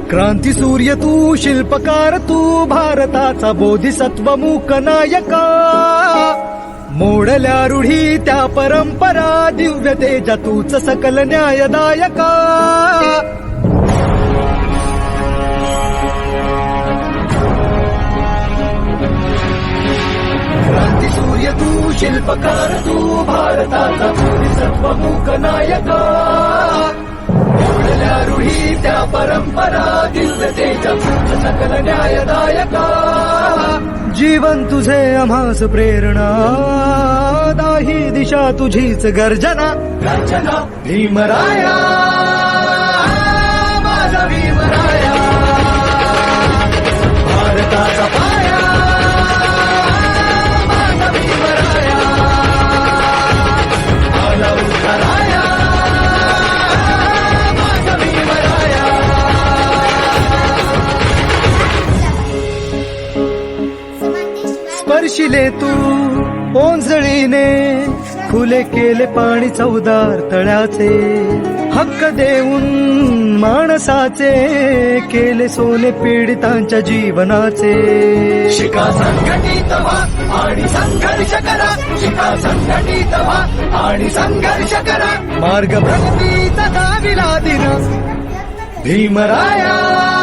क्रांती सूर्य तू, शिल्पकार तू, भारताचा बोधिसत्व मूक नायका. मोडल्या रूढी त्या परंपरा, दिव्य तेजा तूच सकल न्यायदायका. क्रांती सूर्य तू, शिल्पकार तू, भारताचा बोधिसत्व मूक नायका. मोडल्या रूढी त्या परंपरा, दिव्य तेजा तूच सकल न्यायदायका. जीवन तुझे आम्हास प्रेरणा, दाही दिशा तुझीच गर्जना. गर्जना भीमराया, माझा भीमराया, भारताचा पाया, माझा भीमराया, आला उतराया, माझा भीमराया. स्पर्शिले तू ओंजळीने, खुले केले पाणी चौदार तळ्याचे. हक्क देऊन माणसाचे, केले सोने पीडितांच्या जीवनाचे. शिका संघटित व्हा आणि संघर्ष करा, शिका संघटित व्हा आणि संघर्ष करा. मार्ग प्रगतीचा दाविला दिन भीमराया.